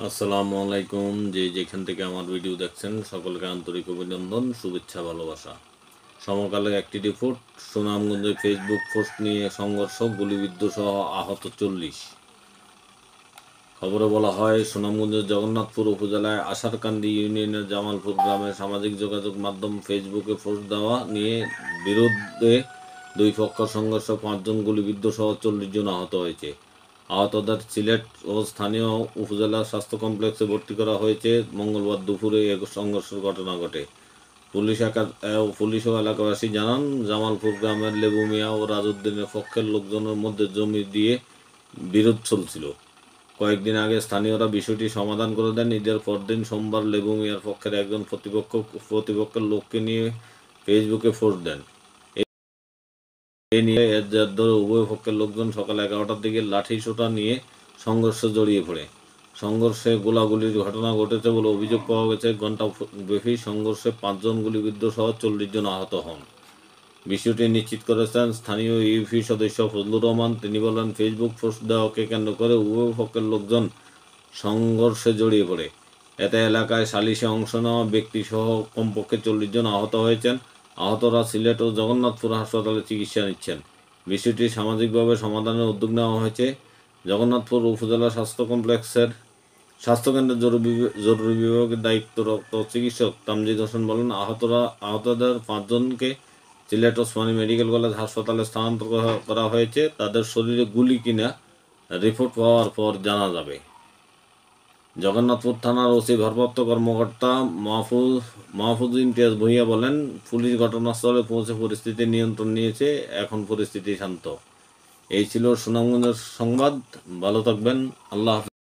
আসসালামু আলাইকুম। যেখান থেকে আমার ভিডিও দেখছেন সকলকে আন্তরিক অভিনন্দন, শুভেচ্ছা, ভালোবাসা। সমকালের একটি রিপোর্ট। সুনামগঞ্জে ফেসবুক পোস্ট নিয়ে সংঘর্ষ, গুলিবিদ্ধ সহ আহত 40। খবরে বলা হয়, সুনামগঞ্জের জগন্নাথপুর উপজেলায় আশারকান্দি ইউনিয়নের জামালপুর গ্রামের সামাজিক যোগাযোগ মাধ্যম ফেসবুকে পোস্ট দেওয়া নিয়ে বিরুদ্ধে দুই পক্ষ সংঘর্ষ, 5 জন গুলিবিদ্ধ সহ 40 জন আহত হয়েছে। আহতদের সিলেট ও স্থানীয় উপজেলা স্বাস্থ্য কমপ্লেক্সে ভর্তি করা হয়েছে। মঙ্গলবার দুপুরে এ সংঘর্ষের ঘটনা ঘটে। পুলিশ ও এলাকাবাসী জানান, জামালপুর গ্রামের লেবু মিয়া ও রাজউদ্দিনের পক্ষের লোকজনের মধ্যে জমি দিয়ে বিরোধ চলছিল। কয়েকদিন আগে স্থানীয়রা বিষয়টি সমাধান করে দেন। ঈদের পরদিন সোমবার লেবু মিয়ার পক্ষের একজন প্রতিপক্ষের লোককে নিয়ে ফেসবুকে পোস্ট দেন। এ নিয়ে এর জের ধরে উভয় পক্ষের লোকজন সকাল 11টার দিকে লাঠিসোঁটা নিয়ে সংঘর্ষে জড়িয়ে পড়ে। সংঘর্ষে গোলাগুলির ঘটনা ঘটেছে বলে অভিযোগ পাওয়া গেছে। ঘণ্টাব্যাপী সংঘর্ষে 5 জন গুলিবিদ্ধ সহ 40 জন আহত হন। বিষয়টি নিশ্চিত করেছেন স্থানীয় ইউপি সদস্য ফজলুর রহমান। তিনি বলেন, ফেসবুক পোস্ট দেওয়াকে কেন্দ্র করে উভয় পক্ষের লোকজন সংঘর্ষে জড়িয়ে পড়ে। এতে এলাকায় সালিশে অংশ নেওয়া ব্যক্তিসহ কমপক্ষে 40 জন আহত হয়েছেন। আহতরা সিলেট ও জগন্নাথপুর হাসপাতালে চিকিৎসা নিচ্ছেন। বিষয়টি সামাজিকভাবে সমাধানের উদ্যোগ নেওয়া হয়েছে। জগন্নাথপুর উপজেলা স্বাস্থ্যকেন্দ্রের জরুরি বিভাগের দায়িত্বরত চিকিৎসক তামজিদ হোসেন বলেন, আহতদের 5 জনকে সিলেট ওসমানী মেডিকেল কলেজ হাসপাতালে স্থানান্তর করা হয়েছে। তাদের শরীরে গুলি কিনা রিপোর্ট পাওয়ার পর জানা যাবে। জগন্নাথপুর থানার ওসি ভারপ্রাপ্ত কর্মকর্তা মাহফুজ ইমতিয়াজ ভূঁইয়া বলেন, পুলিশ ঘটনাস্থলে পৌঁছে পরিস্থিতি নিয়ন্ত্রণ নিয়েছে। এখন পরিস্থিতি শান্ত। এই ছিল সুনামগঞ্জের সংবাদ। ভালো থাকবেন। আল্লাহ হাফেজ।